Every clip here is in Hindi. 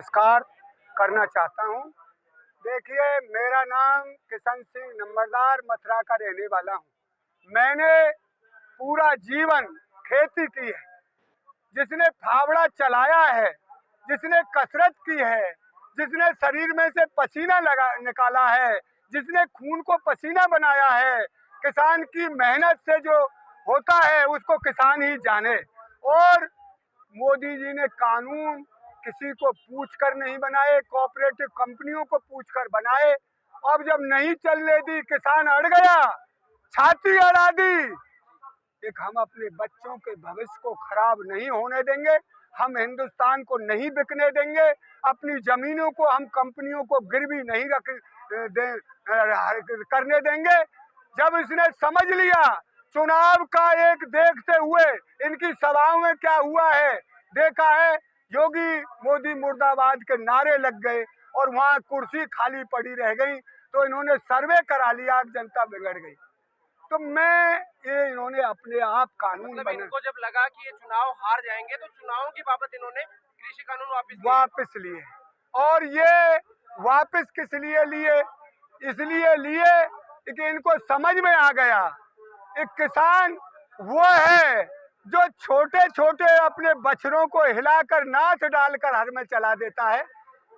नमस्कार करना चाहता हूँ। देखिए, मेरा नाम किशन सिंह नंबरदार मथुरा का रहने वाला हूँ। मैंने पूरा जीवन खेती की है। जिसने फावड़ा चलाया है, जिसने कसरत की है, जिसने शरीर में से पसीना निकाला है, जिसने खून को पसीना बनाया है, किसान की मेहनत से जो होता है उसको किसान ही जाने। और मोदी जी ने कानून किसी को पूछकर नहीं बनाए, कोऑपरेटिव कंपनियों को पूछकर बनाए। अब जब नहीं चलने दी, किसान अड़ गया, छाती अड़ा दी। एक हम अपने बच्चों के भविष्य को खराब नहीं होने देंगे, हम हिंदुस्तान को नहीं बिकने देंगे, अपनी जमीनों को हम कंपनियों को गिरवी नहीं करने देंगे। जब इसने समझ लिया, चुनाव का एक देखते हुए इनकी सभाओं में क्या हुआ है देखा है, योगी मोदी मुर्दाबाद के नारे लग गए और वहां कुर्सी खाली पड़ी रह गई, तो इन्होंने सर्वे करा लिया, जनता बिगड़ गई। तो इन्होंने अपने आप कानून मतलब इनको जब लगा कि ये चुनाव हार जाएंगे तो चुनावों की बाबत इन्होंने कृषि कानून वापस लिए। और ये वापस किस लिए लिए? इसलिए लिए कि इनको समझ में आ गया, एक किसान वो है जो छोटे छोटे अपने बछड़ों को हिलाकर नाथ डालकर हर में चला देता है।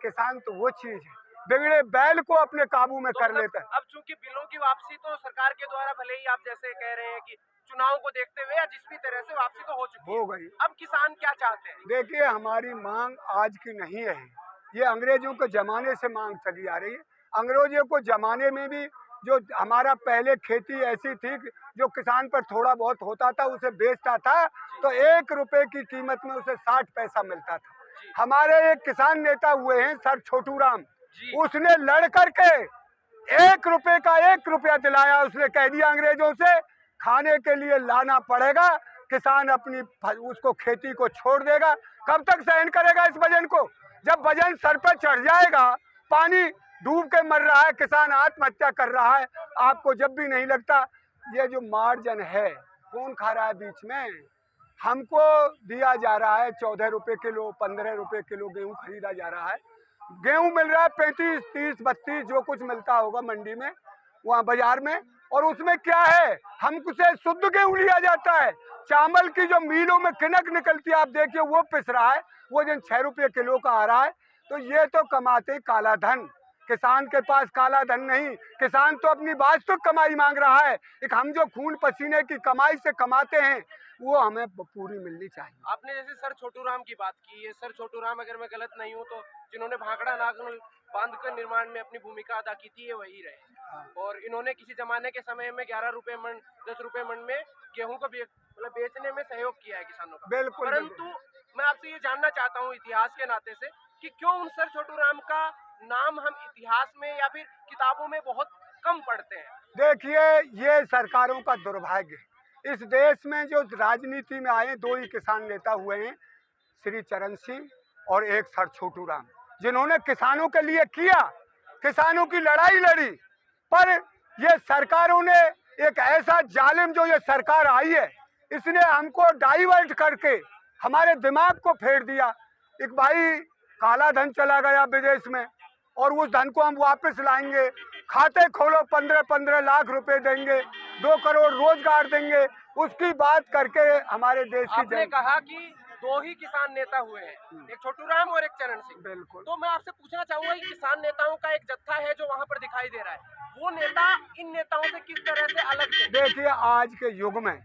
किसान तो वो चीज है, बिगड़े बैल को अपने काबू में कर लेता है। अब चूंकि बिलों की वापसी तो सरकार के द्वारा, भले ही आप जैसे कह रहे हैं कि चुनाव को देखते हुए या जिस भी तरह से वापसी तो हो गई, अब किसान क्या चाहते हैं? देखिए, हमारी मांग आज की नहीं है, ये अंग्रेजों के जमाने से मांग चली आ रही है। अंग्रेजों को जमाने में भी जो हमारा पहले खेती ऐसी थी जो किसान पर थोड़ा बहुत होता था उसे बेचता था तो 1 रुपए की कीमत में उसे 60 पैसा मिलता था। हमारे एक किसान नेता हुए हैं सर छोटू राम, उसने लड़ करके 1 रुपए का 1 रुपया दिलाया। उसने कह दिया अंग्रेजों से खाने के लिए लाना पड़ेगा, किसान अपनी उसको खेती को छोड़ देगा। कब तक सहन करेगा इस वजन को? जब वजन सर पर चढ़ जाएगा, पानी डूब के मर रहा है, किसान आत्महत्या कर रहा है, आपको जब भी नहीं लगता ये जो मार्जिन है कौन खा रहा है बीच में? हमको दिया जा रहा है 14 रुपए किलो, 15 रुपए किलो गेहूं खरीदा जा रहा है। गेहूं मिल रहा है 35, 30, 32 जो कुछ मिलता होगा मंडी में, वहाँ बाजार में। और उसमें क्या है, हमसे शुद्ध गेहूं लिया जाता है। चावल की जो मिलों में किनक निकलती है, आप देखिए वो पिस रहा है, वो जिन 6 रुपये किलो का आ रहा है। तो ये तो कमाते काला धन, किसान के पास काला धन नहीं। किसान तो अपनी वास्तविक कमाई मांग रहा है, एक हम जो खून पसीने की कमाई से कमाते हैं वो हमें पूरी मिलनी चाहिए। आपने जैसे सर छोटू राम की बात की है, सर छोटू राम अगर मैं गलत नहीं हूँ तो जिन्होंने भाखड़ा नाग बांध के निर्माण में अपनी भूमिका अदा की थी, ये वही रहे। और इन्होंने किसी जमाने के समय में 11 रुपए मन, 10 रुपए मन में गेहूं को मतलब बेचने में सहयोग किया है किसानों का। बिल्कुल। परंतु मैं आपसे ये जानना चाहता हूँ इतिहास के नाते से कि क्यों उन सर छोटू राम का नाम हम इतिहास में या फिर किताबों में बहुत कम पढ़ते हैं? देखिए, ये सरकारों का दुर्भाग्य है। इस देश में जो राजनीति में आए 2 ही किसान नेता हुए हैं, श्री चरण सिंह और एक सर छोटू राम, जिन्होंने किसानों के लिए किया, किसानों की लड़ाई लड़ी। पर ये सरकारों ने एक ऐसा जालिम जो ये सरकार आई है, इसने हमको डाइवर्ट करके हमारे दिमाग को फेर दिया। एक भाई काला धन चला गया विदेश में और उस धन को हम वापस लाएंगे, खाते खोलो 15-15 लाख रुपए देंगे, 2 करोड़ रोजगार देंगे, उसकी बात करके हमारे देश की। आपने कहा कि 2 ही किसान नेता हुए हैं, एक छोटू राम और एक चरण सिंह। बिल्कुल। तो मैं आपसे पूछना चाहूंगा कि किसान नेताओं का एक जत्था है जो वहां पर दिखाई दे रहा है, वो नेता इन नेताओं से किस तरह से अलग थे? देखिए, आज के युग में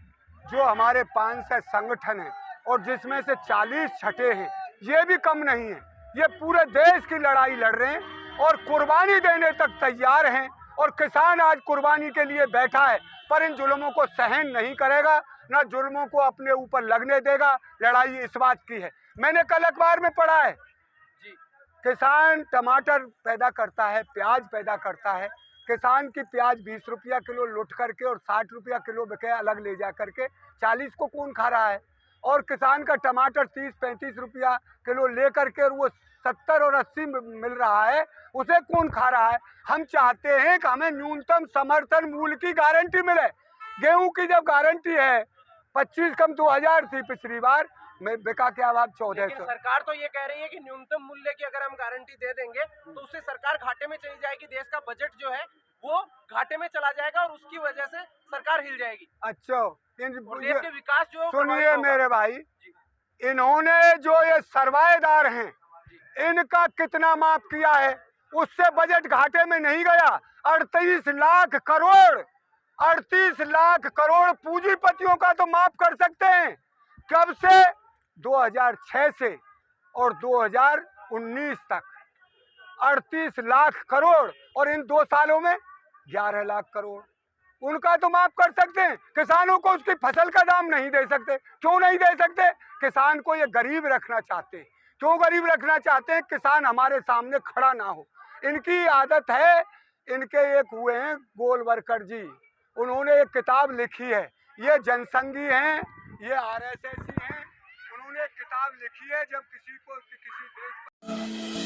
जो हमारे 500 संगठन है और जिसमें से 40 छठे हैं, ये भी कम नहीं है। ये पूरे देश की लड़ाई लड़ रहे हैं और कुर्बानी देने तक तैयार हैं। और किसान आज कुर्बानी के लिए बैठा है, पर इन जुल्मों को सहन नहीं करेगा, ना जुल्मों को अपने ऊपर लगने देगा। लड़ाई इस बात की है, मैंने कल अखबार में पढ़ा है जी, किसान टमाटर पैदा करता है, प्याज पैदा करता है, किसान की प्याज 20 रुपया किलो लुट करके और 60 रुपया किलो बिके अलग ले जा करके, 40 को कौन खा रहा है? और किसान का टमाटर 30-35 रुपया किलो ले करके और वो 70 और 80 मिल रहा है, उसे कौन खा रहा है? हम चाहते हैं कि हमें न्यूनतम समर्थन मूल्य की गारंटी मिले। गेहूं की जब गारंटी है 25 कम 2000 थी पिछली बार, मैं बिका क्या भाव? लेकिन 1400। सरकार तो ये कह रही है कि न्यूनतम मूल्य की अगर हम गारंटी दे देंगे तो उससे सरकार घाटे में चली जाएगी, देश का बजट जो है वो घाटे में चला जाएगा और उसकी वजह से सरकार हिल जाएगी अच्छा, और देश के विकास जो है वो सुनिए प्रभावित होगा। मेरे भाई, इन्होंने जो ये सरमाएदार हैं इनका कितना माफ किया है? उससे बजट घाटे में नहीं गया। 38 लाख करोड़ 38 लाख करोड़ पूंजीपतियों का तो माफ कर सकते हैं। कब से? 2006 से और 2019 तक 38 लाख करोड़, और इन 2 सालों में 11 लाख करोड़ उनका तो माफ कर सकते हैं। किसानों को उसकी फसल का दाम नहीं दे सकते। क्यों नहीं दे सकते? किसान को ये गरीब रखना चाहते हैं। क्यों गरीब रखना चाहते हैं? किसान हमारे सामने खड़ा ना हो। इनकी आदत है। इनके एक हुए हैं गोलवरकर जी, उन्होंने एक किताब लिखी है। ये जनसंघी हैं, ये RSS हैं। उन्होंने एक किताब लिखी है, जब किसी को किसी देश